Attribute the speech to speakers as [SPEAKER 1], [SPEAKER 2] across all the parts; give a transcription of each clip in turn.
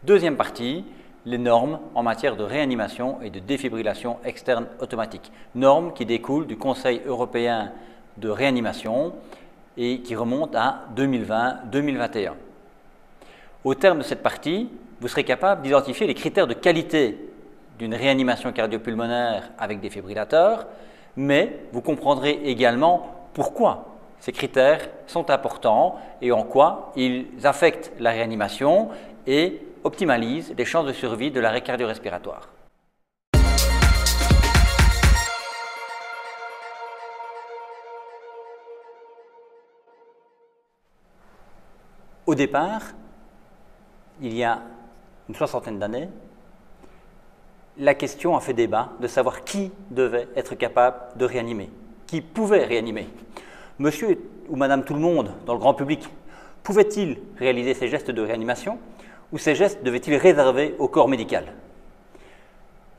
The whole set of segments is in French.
[SPEAKER 1] Deuxième partie, les normes en matière de réanimation et de défibrillation externe automatique. Normes qui découlent du Conseil européen de réanimation et qui remontent à 2020-2021. Au terme de cette partie, vous serez capable d'identifier les critères de qualité d'une réanimation cardio-pulmonaire avec défibrillateur, mais vous comprendrez également pourquoi ces critères sont importants et en quoi ils affectent la réanimation et optimalise les chances de survie de l'arrêt cardio-respiratoire. Au départ, il y a une soixantaine d'années, la question a fait débat de savoir qui devait être capable de réanimer, qui pouvait réanimer. Monsieur ou madame tout le monde, dans le grand public, pouvait-il réaliser ces gestes de réanimation ? Ou ces gestes devaient-ils réserver au corps médical?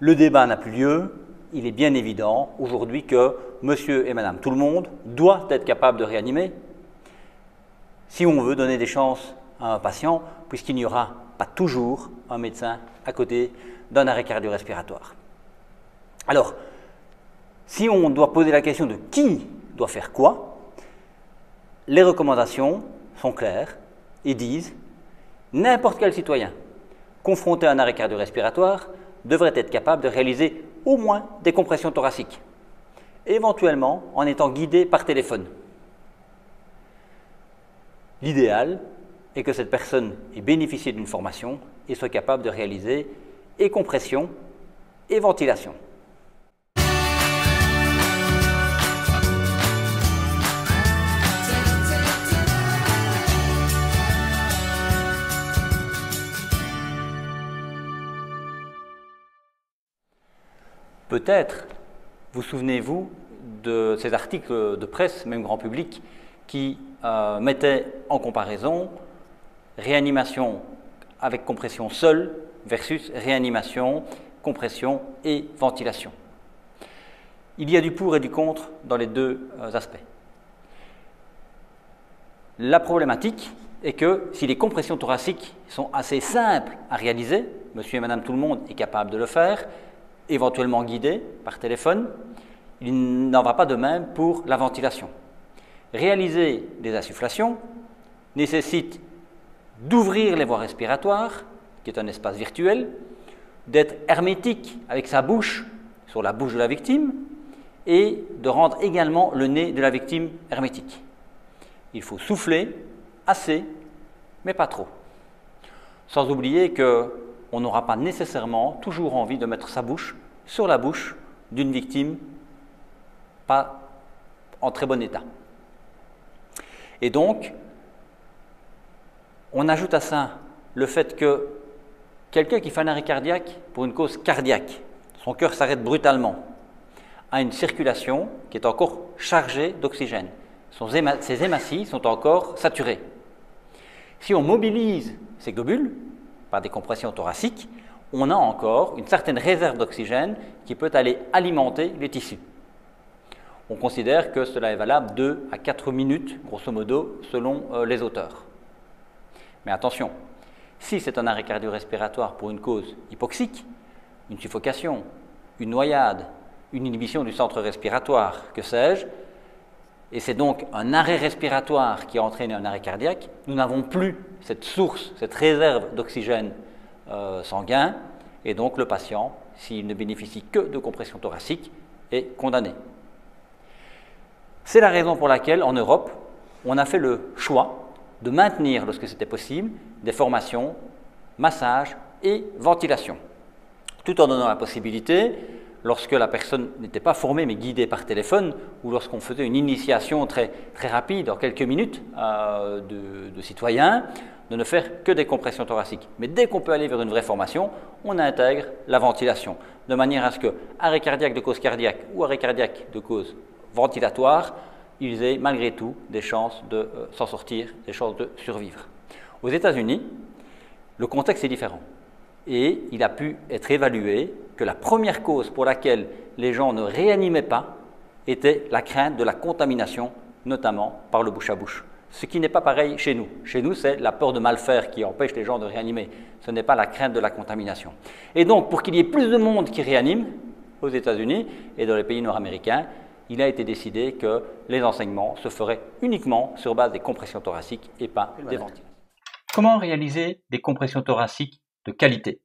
[SPEAKER 1] Le débat n'a plus lieu. Il est bien évident aujourd'hui que monsieur et madame tout le monde doivent être capables de réanimer si on veut donner des chances à un patient, puisqu'il n'y aura pas toujours un médecin à côté d'un arrêt cardio-respiratoire. Alors, si on doit poser la question de qui doit faire quoi, les recommandations sont claires et disent n'importe quel citoyen confronté à un arrêt cardio-respiratoire devrait être capable de réaliser au moins des compressions thoraciques, éventuellement en étant guidé par téléphone. L'idéal est que cette personne ait bénéficié d'une formation et soit capable de réaliser et compression et ventilation. Peut-être vous souvenez-vous de ces articles de presse, même grand public, qui mettaient en comparaison réanimation avec compression seule versus réanimation, compression et ventilation. Il y a du pour et du contre dans les deux aspects. La problématique est que si les compressions thoraciques sont assez simples à réaliser, monsieur et madame tout le monde est capable de le faire, éventuellement guidé par téléphone, il n'en va pas de même pour la ventilation. Réaliser des insufflations nécessite d'ouvrir les voies respiratoires, qui est un espace virtuel, d'être hermétique avec sa bouche sur la bouche de la victime et de rendre également le nez de la victime hermétique. Il faut souffler assez, mais pas trop. Sans oublier qu'on n'aura pas nécessairement toujours envie de mettre sa bouche sur la bouche d'une victime pas en très bon état. Et donc, on ajoute à ça le fait que quelqu'un qui fait un arrêt cardiaque pour une cause cardiaque, son cœur s'arrête brutalement, a une circulation qui est encore chargée d'oxygène. Ses hématies sont encore saturées. Si on mobilise ces globules par des compressions thoraciques, on a encore une certaine réserve d'oxygène qui peut aller alimenter les tissus. On considère que cela est valable 2 à 4 minutes, grosso modo, selon les auteurs. Mais attention, si c'est un arrêt cardio-respiratoire pour une cause hypoxique, une suffocation, une noyade, une inhibition du centre respiratoire, que sais-je, et c'est donc un arrêt respiratoire qui a entraîné un arrêt cardiaque, nous n'avons plus cette source, cette réserve d'oxygène sanguin, et donc le patient, s'il ne bénéficie que de compression thoracique, est condamné. C'est la raison pour laquelle, en Europe, on a fait le choix de maintenir, lorsque c'était possible, des formations, massage et ventilation, tout en donnant la possibilité, lorsque la personne n'était pas formée mais guidée par téléphone, ou lorsqu'on faisait une initiation très rapide, en quelques minutes, de citoyens, de ne faire que des compressions thoraciques. Mais dès qu'on peut aller vers une vraie formation, on intègre la ventilation, de manière à ce que arrêt cardiaque de cause cardiaque ou arrêt cardiaque de cause ventilatoire, ils aient malgré tout des chances de s'en sortir, des chances de survivre. Aux États-Unis, le contexte est différent et il a pu être évalué que la première cause pour laquelle les gens ne réanimaient pas était la crainte de la contamination, notamment par le bouche à bouche. Ce qui n'est pas pareil chez nous. Chez nous, c'est la peur de mal faire qui empêche les gens de réanimer. Ce n'est pas la crainte de la contamination. Et donc, pour qu'il y ait plus de monde qui réanime, aux États-Unis et dans les pays nord-américains, il a été décidé que les enseignements se feraient uniquement sur base des compressions thoraciques et pas des ventilations. Comment réaliser des compressions thoraciques de qualité?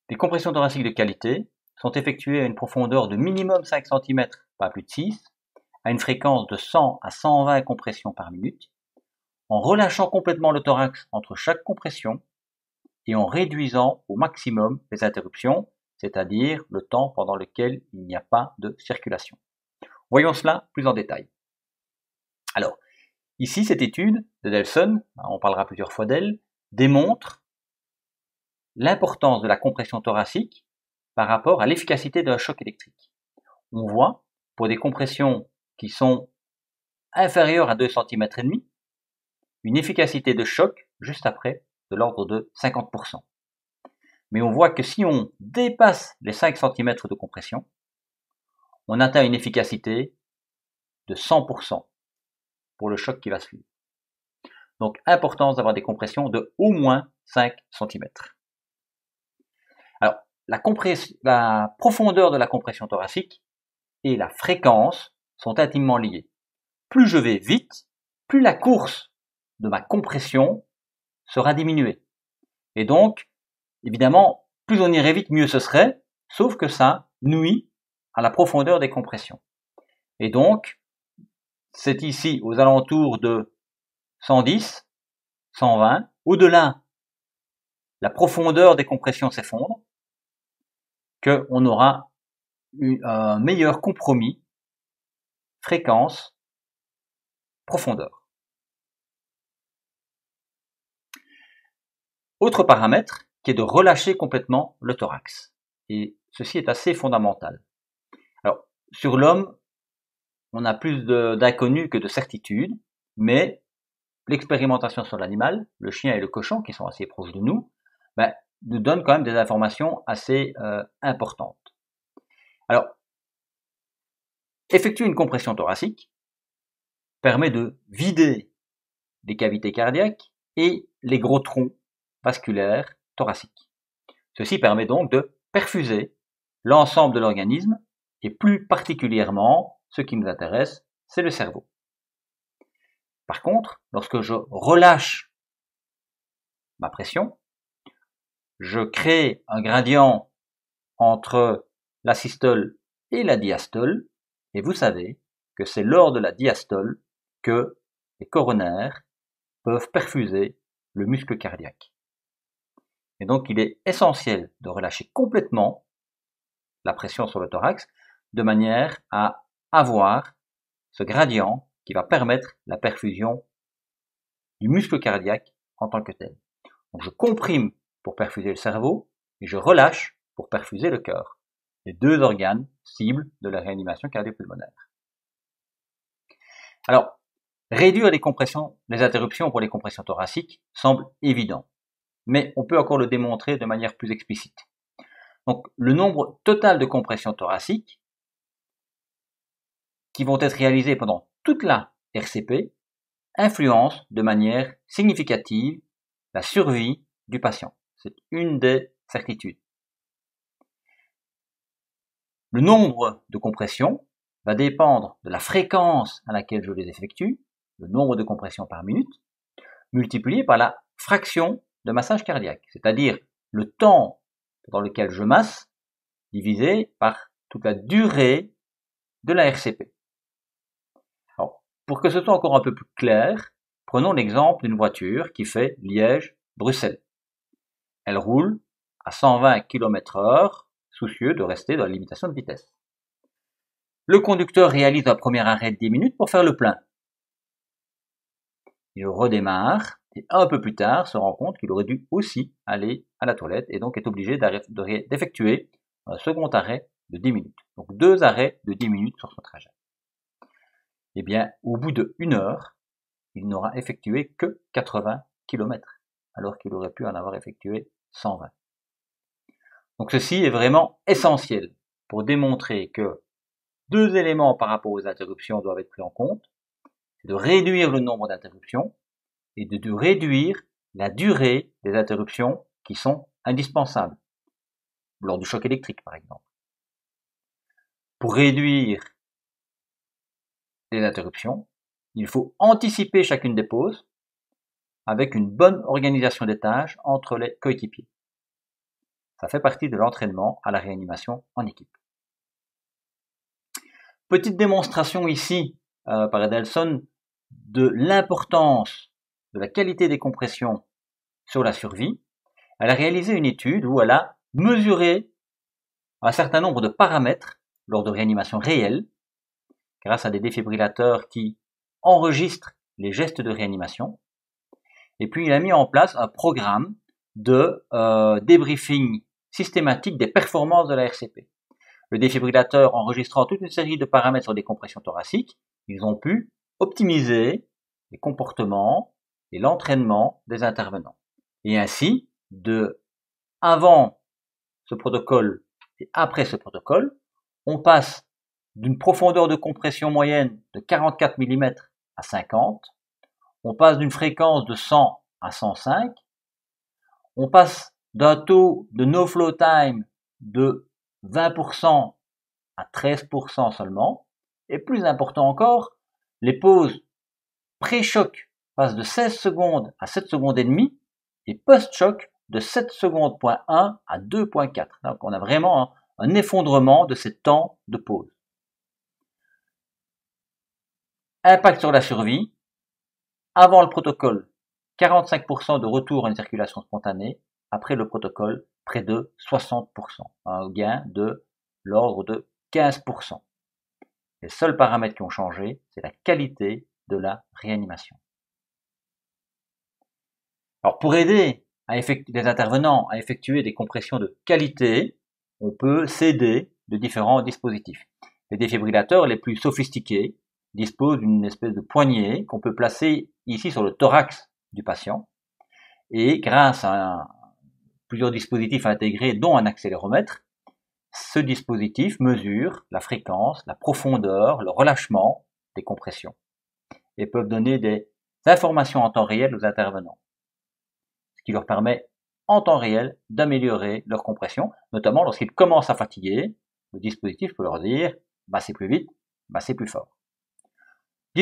[SPEAKER 1] Les compressions thoraciques de qualité sont effectuées à une profondeur de minimum 5 cm, pas plus de 6, à une fréquence de 100 à 120 compressions par minute, en relâchant complètement le thorax entre chaque compression et en réduisant au maximum les interruptions, c'est-à-dire le temps pendant lequel il n'y a pas de circulation. Voyons cela plus en détail. Alors, ici, cette étude de Delson, on parlera plusieurs fois d'elle, démontre l'importance de la compression thoracique par rapport à l'efficacité d'un choc électrique. On voit, pour des compressions qui sont inférieures à 2,5 cm, une efficacité de choc juste après de l'ordre de 50%. Mais on voit que si on dépasse les 5 cm de compression, on atteint une efficacité de 100% pour le choc qui va suivre. Donc, importance d'avoir des compressions de au moins 5 cm. Alors, la profondeur de la compression thoracique et la fréquence sont intimement liées. Plus je vais vite, plus la course de ma compression sera diminuée. Et donc, évidemment, plus on irait vite, mieux ce serait, sauf que ça nuit à la profondeur des compressions. Et donc, c'est ici aux alentours de 110, 120. Au-delà, la profondeur des compressions s'effondre, qu'on aura un meilleur compromis fréquence, profondeur. Autre paramètre qui est de relâcher complètement le thorax. Et ceci est assez fondamental. Alors, sur l'homme, on a plus d'inconnus que de certitudes, mais l'expérimentation sur l'animal, le chien et le cochon, qui sont assez proches de nous, nous donnent quand même des informations assez importantes. Alors, effectuer une compression thoracique permet de vider les cavités cardiaques et les gros troncs vasculaires thoraciques. Ceci permet donc de perfuser l'ensemble de l'organisme et plus particulièrement, ce qui nous intéresse, c'est le cerveau. Par contre, lorsque je relâche ma pression, je crée un gradient entre la systole et la diastole, et vous savez que c'est lors de la diastole que les coronaires peuvent perfuser le muscle cardiaque. Et donc, il est essentiel de relâcher complètement la pression sur le thorax de manière à avoir ce gradient qui va permettre la perfusion du muscle cardiaque en tant que tel. Donc, je comprime pour perfuser le cerveau et je relâche pour perfuser le cœur, les deux organes cibles de la réanimation cardio-pulmonaire. Alors, réduire les interruptions pour les compressions thoraciques semble évident, mais on peut encore le démontrer de manière plus explicite. Donc, le nombre total de compressions thoraciques qui vont être réalisées pendant toute la RCP influence de manière significative la survie du patient. C'est une des certitudes. Le nombre de compressions va dépendre de la fréquence à laquelle je les effectue, le nombre de compressions par minute, multiplié par la fraction de massage cardiaque, c'est-à-dire le temps dans lequel je masse, divisé par toute la durée de la RCP. Alors, pour que ce soit encore un peu plus clair, prenons l'exemple d'une voiture qui fait Liège-Bruxelles. Elle roule à 120 km/h, soucieux de rester dans la limitation de vitesse. Le conducteur réalise un premier arrêt de 10 minutes pour faire le plein. Il redémarre et un peu plus tard se rend compte qu'il aurait dû aussi aller à la toilette et donc est obligé d'effectuer un second arrêt de 10 minutes. Donc 2 arrêts de 10 minutes sur son trajet. Eh bien, au bout de 1 heure, il n'aura effectué que 80 km, alors qu'il aurait pu en avoir effectué 120. Donc ceci est vraiment essentiel pour démontrer que 2 éléments par rapport aux interruptions doivent être pris en compte.
[SPEAKER 2] c'est de réduire le nombre d'interruptions et de réduire la durée des interruptions qui sont indispensables, lors du choc électrique par exemple. Pour réduire les interruptions, il faut anticiper chacune des pauses avec une bonne organisation des tâches entre les coéquipiers. Ça fait partie de l'entraînement à la réanimation en équipe. Petite démonstration ici par Edelson de l'importance de la qualité des compressions sur la survie. Elle a réalisé une étude où elle a mesuré un certain nombre de paramètres lors de réanimation réelle grâce à des défibrillateurs qui enregistrent les gestes de réanimation. Et puis il a mis en place un programme de débriefing systématique des performances de la RCP. Le défibrillateur enregistrant toute une série de paramètres sur des compressions thoraciques, ils ont pu optimiser les comportements et l'entraînement des intervenants. Et ainsi, avant ce protocole et après ce protocole, on passe d'une profondeur de compression moyenne de 44 mm à 50, on passe d'une fréquence de 100 à 105, on passe d'un taux de no-flow time de 20% à 13% seulement, et plus important encore, les pauses pré-choc passent de 16 secondes à 7 secondes et demie, et post-choc de 7 secondes point 1 à 2.4. Donc on a vraiment un effondrement de ces temps de pause. Impact sur la survie. Avant le protocole, 45% de retour à une circulation spontanée. Après le protocole, près de 60%. Un gain de l'ordre de 15%. Les seuls paramètres qui ont changé, c'est la qualité de la réanimation. Alors pour aider les intervenants à effectuer des compressions de qualité, on peut s'aider de différents dispositifs. Les défibrillateurs les plus sophistiqués disposent d'une espèce de poignée qu'on peut placer ici sur le thorax du patient. Et grâce à plusieurs dispositifs intégrés, dont un accéléromètre, ce dispositif mesure la fréquence, la profondeur, le relâchement des compressions et peuvent donner des informations en temps réel aux intervenants, ce qui leur permet en temps réel d'améliorer leur compression, notamment lorsqu'ils commencent à fatiguer. Le dispositif peut leur dire c'est plus vite, c'est plus fort.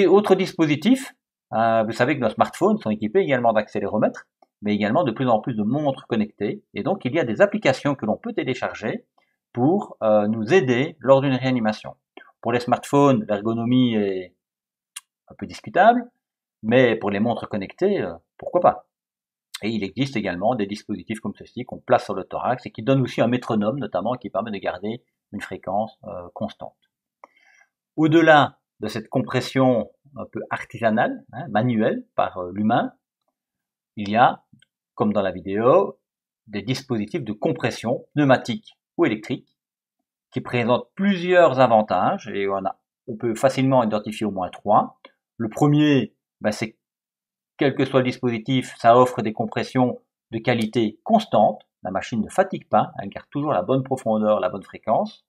[SPEAKER 2] Autre dispositif, vous savez que nos smartphones sont équipés également d'accéléromètres, mais également de plus en plus de montres connectées, et donc il y a des applications que l'on peut télécharger pour nous aider lors d'une réanimation. Pour les smartphones, l'ergonomie est un peu discutable, mais pour les montres connectées, pourquoi pas. Et il existe également des dispositifs comme ceci qu'on place sur le thorax et qui donnent aussi un métronome notamment qui permet de garder une fréquence constante. Au-delà de cette compression un peu artisanale, manuelle par l'humain, il y a, comme dans la vidéo, des dispositifs de compression pneumatique ou électrique qui présentent plusieurs avantages et on peut facilement identifier au moins 3. Le premier, c'est quel que soit le dispositif, ça offre des compressions de qualité constante. La machine ne fatigue pas, elle garde toujours la bonne profondeur, la bonne fréquence.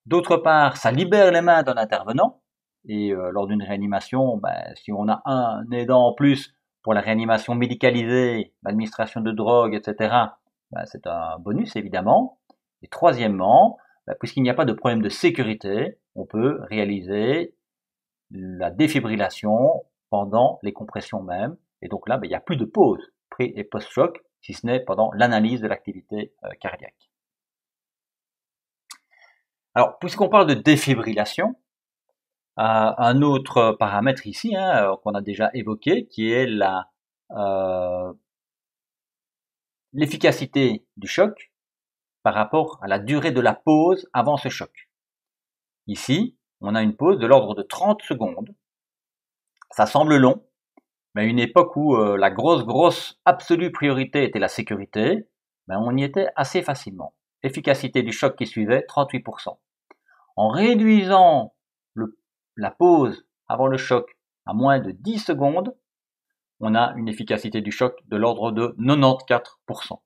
[SPEAKER 2] D'autre part, ça libère les mains d'un intervenant. Et lors d'une réanimation, si on a un aidant en plus pour la réanimation médicalisée, l'administration de drogue, etc., c'est un bonus évidemment. Et troisièmement, puisqu'il n'y a pas de problème de sécurité, on peut réaliser la défibrillation pendant les compressions même. Et donc là, il n'y a plus de pause pré- et post-choc, si ce n'est pendant l'analyse de l'activité cardiaque. Alors, puisqu'on parle de défibrillation, un autre paramètre ici qu'on a déjà évoqué, qui est l'efficacité du choc par rapport à la durée de la pause avant ce choc. Ici, on a une pause de l'ordre de 30 secondes. Ça semble long, mais à une époque où la grosse absolue priorité était la sécurité, on y était assez facilement. Efficacité du choc qui suivait, 38%. En réduisant la pause avant le choc à moins de 10 secondes, on a une efficacité du choc de l'ordre de 94%.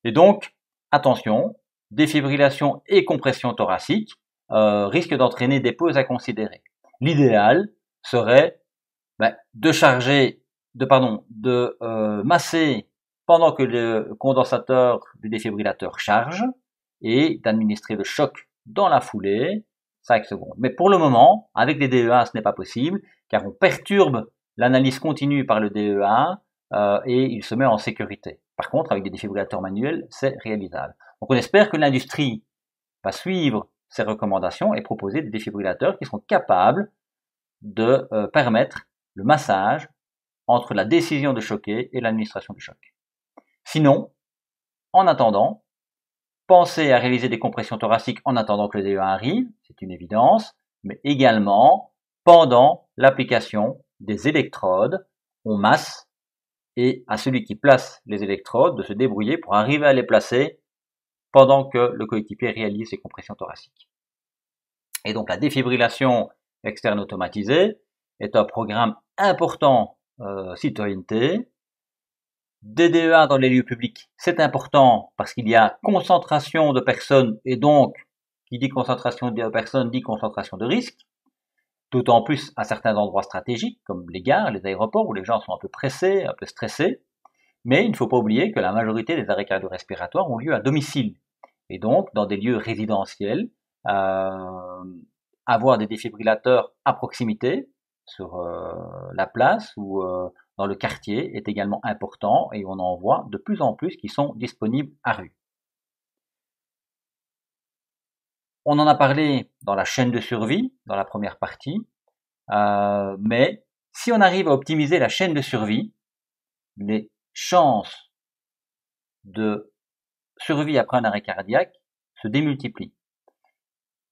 [SPEAKER 2] Et donc, attention, défibrillation et compression thoracique risquent d'entraîner des pauses à considérer. L'idéal serait de masser pendant que le condensateur du défibrillateur charge et d'administrer le choc dans la foulée, 5 secondes. Mais pour le moment, avec les DEA, ce n'est pas possible, car on perturbe l'analyse continue par le DEA et il se met en sécurité. Par contre, avec des défibrillateurs manuels, c'est réalisable. Donc on espère que l'industrie va suivre ces recommandations et proposer des défibrillateurs qui seront capables de permettre le massage entre la décision de choquer et l'administration du choc. Sinon, en attendant, pensez à réaliser des compressions thoraciques en attendant que le DEA arrive, c'est une évidence, mais également pendant l'application des électrodes, on masse et à celui qui place les électrodes de se débrouiller pour arriver à les placer pendant que le coéquipier réalise ses compressions thoraciques. Et donc la défibrillation externe automatisée est un programme important citoyenneté. Des DEA dans les lieux publics, c'est important parce qu'il y a concentration de personnes et donc, qui dit concentration de personnes dit concentration de risques, d'autant plus à certains endroits stratégiques comme les gares, les aéroports où les gens sont un peu pressés, un peu stressés. Mais il ne faut pas oublier que la majorité des arrêts cardio-respiratoires ont lieu à domicile et donc dans des lieux résidentiels. Avoir des défibrillateurs à proximité sur la place ou dans le quartier est également important et on en voit de plus en plus qui sont disponibles à rue. On en a parlé dans la chaîne de survie, dans la première partie, mais si on arrive à optimiser la chaîne de survie, les chances de survie après un arrêt cardiaque se démultiplient.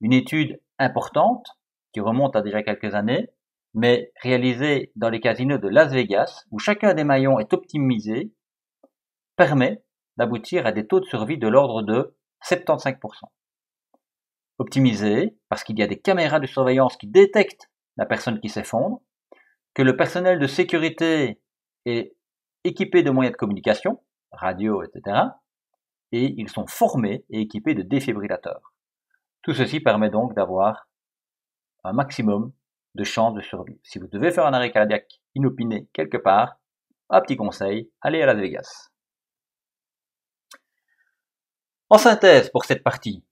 [SPEAKER 2] Une étude importante, qui remonte à déjà quelques années, mais réalisée dans les casinos de Las Vegas, où chacun des maillons est optimisé, permet d'aboutir à des taux de survie de l'ordre de 75%. Optimisé parce qu'il y a des caméras de surveillance qui détectent la personne qui s'effondre, que le personnel de sécurité est équipé de moyens de communication, radio, etc., et ils sont formés et équipés de défibrillateurs. Tout ceci permet donc d'avoir un maximum de chances de survie. Si vous devez faire un arrêt cardiaque inopiné quelque part, un petit conseil, allez à Las Vegas. En synthèse pour cette partie,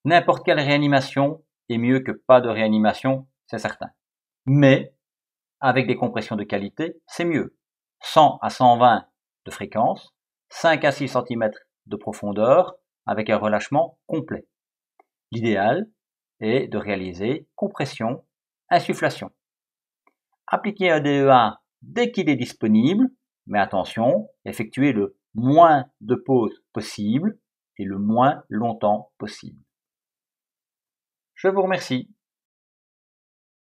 [SPEAKER 2] n'importe quelle réanimation est mieux que pas de réanimation, c'est certain. Mais avec des compressions de qualité, c'est mieux. 100 à 120 de fréquence, 5 à 6 cm de profondeur avec un relâchement complet. L'idéal est de réaliser compression, insufflation. Appliquez un DEA dès qu'il est disponible, mais attention, effectuez le moins de pauses possible et le moins longtemps possible. Je vous remercie.